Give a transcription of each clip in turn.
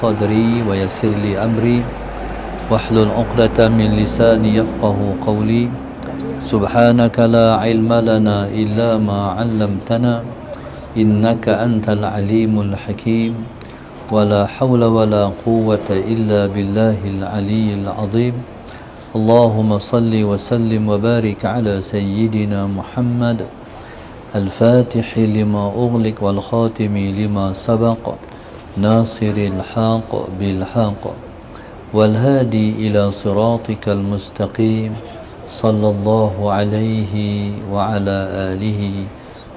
صدري ويسر لي أمري واحلل عقدة من لساني يفقه قولي سبحانك لا علم لنا إلا ما علمتنا إنك أنت العليم الحكيم ولا حول ولا قوة إلا بالله العلي العظيم اللهم صل وسلم وبارك على سيدنا محمد الفاتح لما أغلق والخاتم لما سبق ناصر الحق بالحق والهادي إلى صراطك المستقيم صلى الله عليه وعلى آله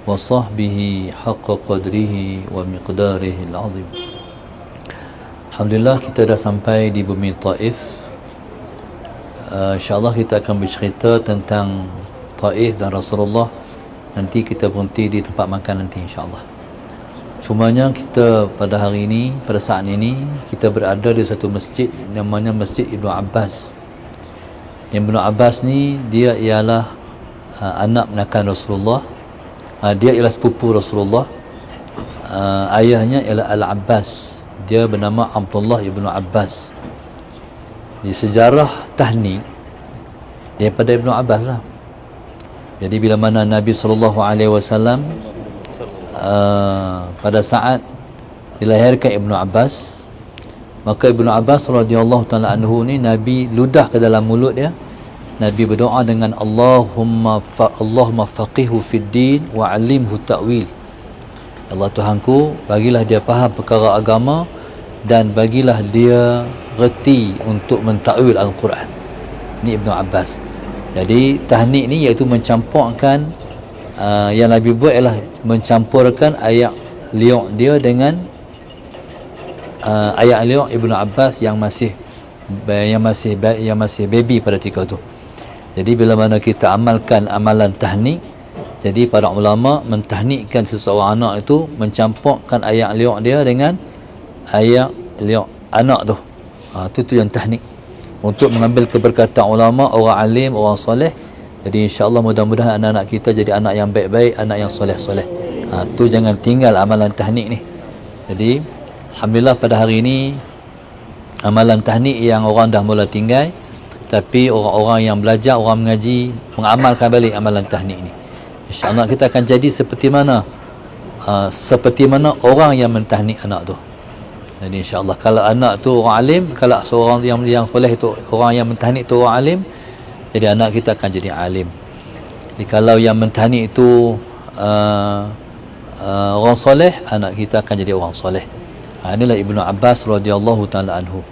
وصحبه حق قدره ومقداره العظيم. Alhamdulillah, kita dah sampai di bumi Taif. InsyaAllah kita akan bercerita tentang Taif dan Rasulullah. Nanti kita berhenti di tempat makan nanti insyaAllah. Cumanya kita pada hari ini, pada saat ini, kita berada di satu masjid namanya Masjid Ibnu Abbas. Ibnu Abbas ni dia ialah anak menakan Rasulullah. Dia ialah sepupu Rasulullah. Ayahnya ialah Al-Abbas. Dia bernama Abdullah Ibnu Abbas. Di sejarah tahni daripada Ibnu Abbas lah. Jadi bila mana Nabi SAW pada saat dilahirkan Ibnu Abbas, maka Ibnu Abbas radhiyallahu taala anhu ni Nabi ludah ke dalam mulut dia. Nabi berdoa dengan Allahumma faqihu fid din wa 'allimhu ta'wil. Allah Tuhanku, bagilah dia faham perkara agama dan bagilah dia reti untuk mentakwil Al-Quran. Ini Ibnu Abbas. Jadi tahnik ni iaitu mencampurkan yang Nabi buat ialah mencampurkan ayat liuk dia dengan ayat liuk Ibnu Abbas yang masih baby pada ketika tu. Jadi bila mana kita amalkan amalan tahnik, jadi para ulama mentahnikkan seseorang anak itu mencampurkan ayat liuk dia dengan ayat liuk anak tu. Itu yang tahnik untuk mengambil keberkatan ulama, orang alim, orang soleh. Jadi insya-Allah mudah-mudahan anak-anak kita jadi anak yang baik-baik, anak yang soleh-soleh. Tu jangan tinggal amalan tahnik ni. Jadi alhamdulillah pada hari ini amalan tahnik yang orang dah mula tinggal, tapi orang-orang yang belajar, orang mengaji mengamalkan balik amalan tahnik ni. Insya-Allah kita akan jadi seperti mana orang yang mentahnik anak tu. Jadi insya-Allah kalau anak tu orang alim, kalau seorang yang soleh tu orang yang mentahnik tu orang alim, jadi anak kita akan jadi alim. Jadi kalau yang mentahnik itu orang soleh, anak kita akan jadi orang soleh. Inilah Ibnu Abbas radhiyallahu taala anhu.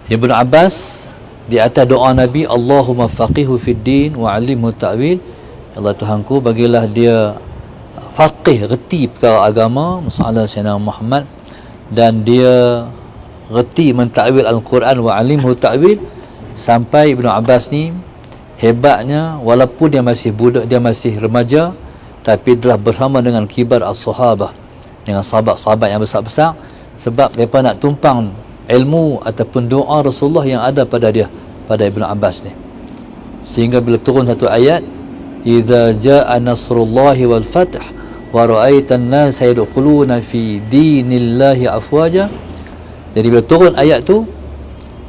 Ibnu Abbas di atas doa Nabi, Allahumma faqihu fid din wa 'allimhu ta'wil. Allah Tuhanku, bagilah dia faqih, reti perkara agama, masalah Sayyidina Muhammad, dan dia reti mentakwil Al-Quran wa 'allimhu ta'wil. Sampai Ibnu Abbas ni hebatnya, walaupun dia masih budak, dia masih remaja, tapi telah bersama dengan kibar as-sahabah, dengan sahabat-sahabat yang besar-besar, sebab mereka nak tumpang ilmu ataupun doa Rasulullah yang ada pada dia, pada Ibnu Abbas ni. Sehingga bila turun satu ayat, idza jaa nasrullahi wal fath wa ra'aitan nas yadkhuluna fi dinillahi afwaja. Jadi bila turun ayat tu,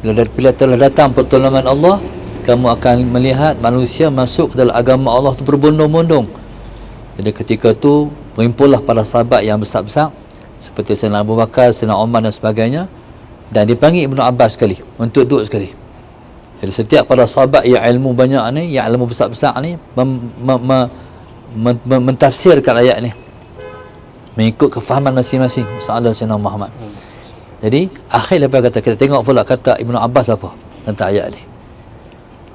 bila telah datang pertolongan Allah, kamu akan melihat manusia masuk ke dalam agama Allah tu berbondong-bondong. Jadi ketika tu berhimpunlah para sahabat yang besar-besar seperti Sayyidina Abu Bakar, Sayyidina Umar dan sebagainya, dan dipanggil Ibnu Abbas sekali untuk duduk sekali. Jadi setiap para sahabat yang ilmu banyak ni, yang ilmu besar-besar ni, mentafsirkan ayat ni mengikut kefahaman masing-masing masalah Sayyidina Muhammad. Jadi akhir lepas kata, kita tengok pula kata Ibnu Abbas apa tentang ayat ni.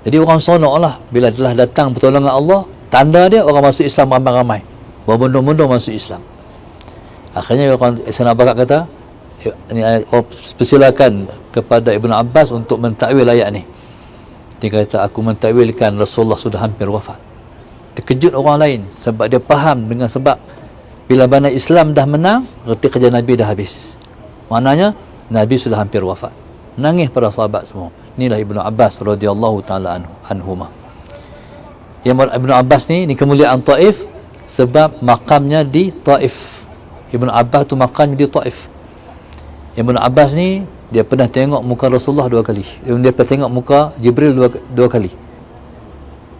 Jadi orang sonok lah bila telah datang pertolongan Allah, tanda dia orang masuk Islam ramai-ramai, berbondong-bondong masuk Islam. Akhirnya orang Sayyidina Abu Bakar kata, ini persilakan kepada Ibnu Abbas untuk mentakwil ayat ni. Dia kata, aku mentakwilkan Rasulullah sudah hampir wafat. Terkejut orang lain sebab dia faham dengan sebab bila mana Islam dah menang, berarti kerja Nabi dah habis. Maknanya Nabi sudah hampir wafat. Nangis para sahabat semua. Inilah Ibnu Abbas radhiyallahu taala anhuma. Yang Ibnu Abbas ni kemuliaan Taif sebab makamnya di Taif. Ibnu Abbas tu makamnya di Taif. Ibnu Abbas ni dia pernah tengok muka Rasulullah 2 kali. Dia pernah tengok muka Jibril dua kali.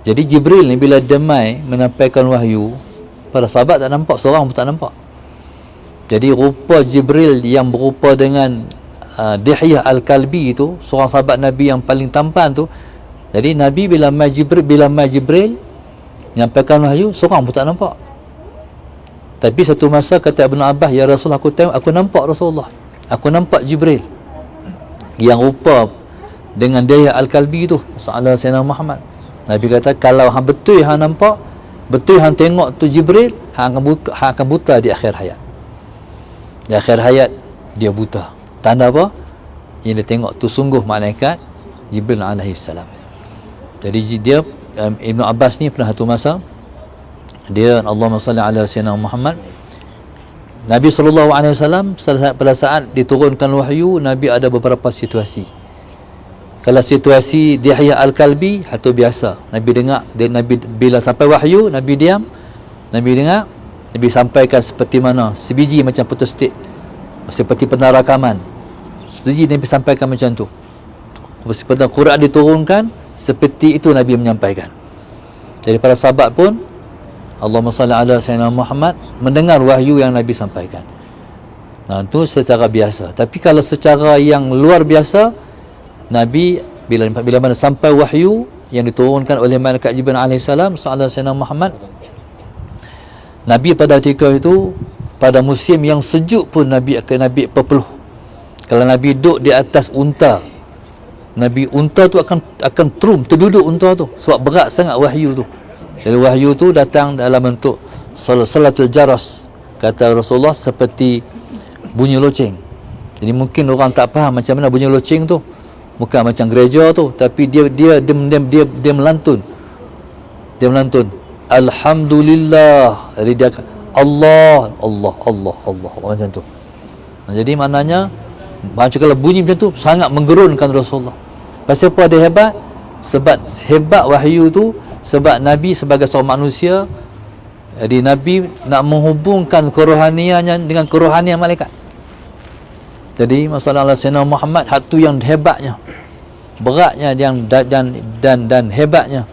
Jadi Jibril ni bila demai menyampaikan wahyu, para sahabat tak nampak, seorang pun tak nampak. Jadi rupa Jibril yang berupa dengan Dihyah Al-Kalbi itu, seorang sahabat Nabi yang paling tampan tu. Jadi Nabi bila mai Jibril menyampaikan wahyu, seorang pun tak nampak. Tapi satu masa kata Ibnu Abbas, ya Rasul, aku nampak Rasulullah. Aku nampak Jibril yang rupa dengan Dihyah Al-Kalbi tu, Sallallahu Sayyidina Muhammad. Nabi kata, kalau hang betul hang nampak, betul hang tengok tu Jibril, hang akan buta di akhir hayat. Di akhir hayat dia buta. Tanda apa? Yang dia tengok tu sungguh malaikat Jibril alaihi salam. Jadi dia Ibnu Abbas ni pernah satu masa dia, Allahumma salli ala sayyidina Muhammad, Nabi SAW pada saat diturunkan wahyu, Nabi ada beberapa situasi. Kalau situasi Dihyah Al-Kalbi, itu biasa. Nabi dengar, Nabi bila sampai wahyu, Nabi diam, Nabi dengar, Nabi sampaikan seperti mana, sebiji macam putus stik, seperti penarakaman. Sebiji Nabi sampaikan macam tu. Seperti Quran diturunkan, seperti itu Nabi menyampaikan. Jadi para sahabat pun, Allahumma salli ala sayyidina Muhammad, mendengar wahyu yang Nabi sampaikan. Nah, itu secara biasa. Tapi kalau secara yang luar biasa, Nabi bila mana sampai wahyu yang diturunkan oleh malaikat Jibril alaihi salam sallallahu sayyidina Muhammad, Nabi pada ketika itu pada musim yang sejuk pun Nabi berpeluh. Kalau Nabi duduk di atas unta, Nabi unta tu akan terduduk unta tu sebab berat sangat wahyu tu. Jadi wahyu tu datang dalam bentuk salatul jaras, kata Rasulullah, seperti bunyi loceng. Jadi mungkin orang tak faham macam mana bunyi loceng tu. Bukan macam gereja tu, tapi dia melantun. Dia melantun. Alhamdulillah. Jadi dia Allah macam tu. Jadi maknanya macam kalau bunyi macam tu sangat menggerunkan Rasulullah. Pasal apa dia hebat? Sebab hebat wahyu tu, sebab Nabi sebagai seorang manusia, jadi Nabi nak menghubungkan kerohaniannya dengan kerohanian malaikat. Jadi masalah Sayyidina Muhammad, hatu yang hebatnya, beratnya dan hebatnya.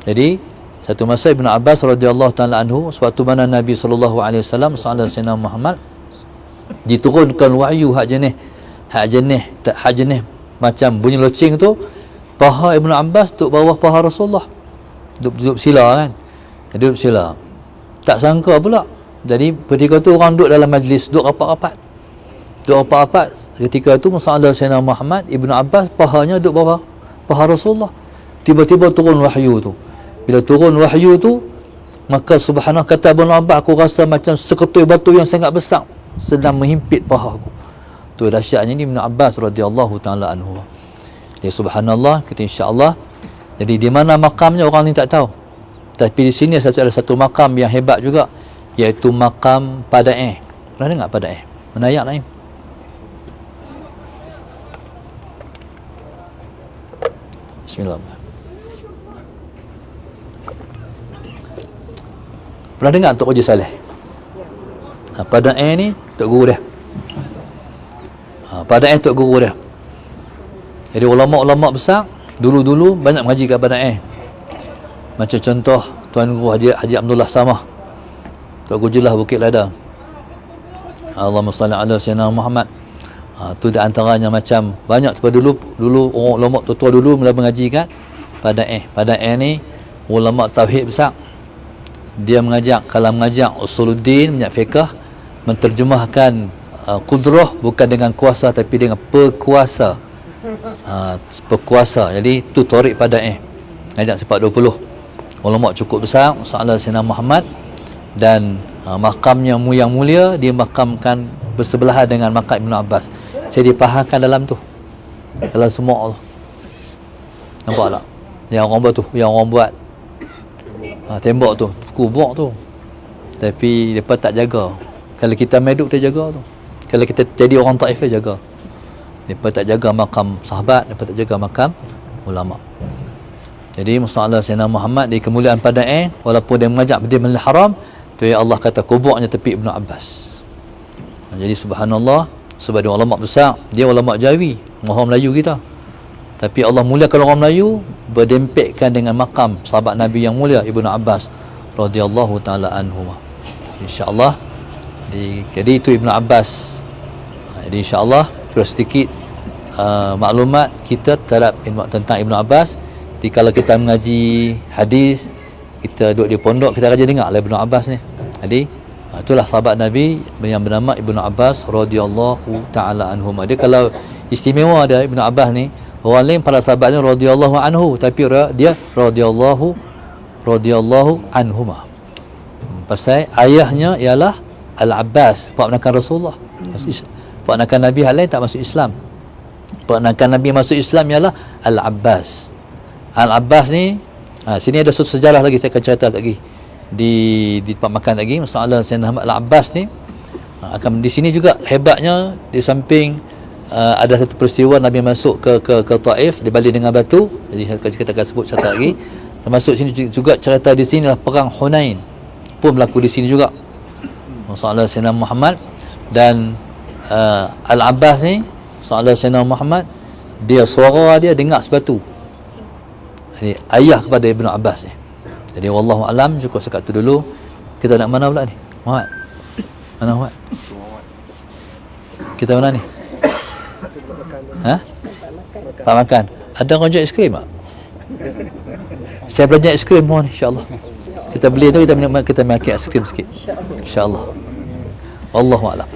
Jadi satu masa Ibnu Abbas radhiyallahu taala anhu, suatu mana Nabi sallallahu alaihi wasallam Sayyidina Muhammad diturunkan wahyu hak jenis macam bunyi loceng tu, paha Ibnu Abbas duduk bawah paha Rasulullah, duduk sila kan, duduk sila. Tak sangka pula, jadi ketika tu orang duduk dalam majlis, duduk rapat-rapat, ketika tu masalah Sayyidina Muhammad, Ibnu Abbas pahanya duduk bawah paha Rasulullah. Tiba-tiba turun wahyu tu. Bila turun wahyu tu, maka subhanallah, kata Ibnu Abbas, aku rasa macam seketui batu yang sangat besar sedang menghimpit paha aku. Tu dahsyatnya ni Ibnu Abbas radhiyallahu taala anhu. Jadi subhanallah, kita insya-Allah. Jadi di mana makamnya orang ni tak tahu. Tapi di sini ada satu makam yang hebat juga, iaitu makam Pada'eh. Pernah dengar Pada'eh? Mana ayat lain? Bismillah. Pernah dengar Tok Haji Saleh? Pada'eh ni Tok Guru dia. Pada'eh Tok Guru dia. Jadi ulama-ulama besar dulu-dulu banyak mengaji kat Pada'eh. Macam contoh Tuan Guru Haji Abdullah Samah, Tok Guru Jelah Bukit Lada. Allahumma salli ala sayyidina Muhammad. Tu di antaranya macam banyak. Sebab dulu orang ulama tua dulu mula mengaji kat Pada'eh. Pada'eh ni ulama tauhid besar. Dia kalau mengajak usuluddin, minyak fiqh, menterjemahkan kudrah bukan dengan kuasa tapi dengan perkuasa. Perkuasa. Jadi tu Tariq Pada'eh. Ngajak sifat 20. Ulama cukup besar, Sallallahu Sayyidina Muhammad, dan makamnya yang mulia dimakamkan bersebelahan dengan makam Ibnu Abbas. Saya dipahamkan dalam tu, dalam semua Allah. Nampak tak? Yang orang buat tembok tu, kubur tu. Tapi mereka tak jaga. Kalau kita meduk, kita jaga tu. Kalau kita jadi orang Taif, kita jaga. Mereka tak jaga makam sahabat, mereka tak jaga makam ulama. Jadi masalah Sayyidina Muhammad di kemuliaan Pada'eh, walaupun dia mengajak di Masjidil Haram, tu ya Allah kata kuburnya tepi Ibnu Abbas. Jadi subhanallah, sebab dia ulama besar, dia ulama Jawi, orang Melayu kita. Tapi Allah muliakan orang Melayu berdempetkan dengan makam sahabat Nabi yang mulia Ibnu Abbas radhiyallahu taala anhu. Insya-Allah. Jadi itu Ibnu Abbas. Jadi insya-Allah sudah sedikit maklumat kita terhadap tentang Ibnu Abbas. Jadi kalau kita mengaji hadis, kita duduk di pondok, kita akan dengar Ibnu Abbas ni. Jadi itulah sahabat Nabi yang bernama Ibnu Abbas radhiyallahu taala anhu. Dia kalau istimewa dia Ibnu Abbas ni, orang lain para sahabat ni radhiyallahu anhu, tapi dia radhiyallahu anhuma. Pasal ayahnya ialah Al-Abbas, ponakan Rasulullah. Ponakan Nabi hal lain tak masuk Islam. Ponakan Nabi masuk Islam ialah Al-Abbas. Al-Abbas ni sini ada sejarah lagi, saya akan cerita lagi di tempat makan lagi masalah Sayyidina Al-Abbas ni. Akan di sini juga hebatnya, di samping ada satu peristiwa Nabi masuk ke Taif, dibalik dengan batu. Jadi kita akan sebut cerita lagi. Termasuk sini juga cerita di sini lah perang Hunain pun berlaku di sini juga. Masalah Sayyidina Muhammad dan Al-Abbas ni, masalah Sayyidina Muhammad, dia suara dia dengar sebatu. Jadi ayah kepada Ibnu Abbas ni. Jadi wallahu alam, cukup sekat tu dulu. Kita nak mana pula ni? Muhammad. Mana Muhammad? Kita mana ni? Ha? Pak makan. Ada orang jual aiskrim tak? Saya belajar aiskrim mohon insya-Allah. Kita beli tu, kita makan aiskrim sikit. Insya-Allah. Wallahu a'lam.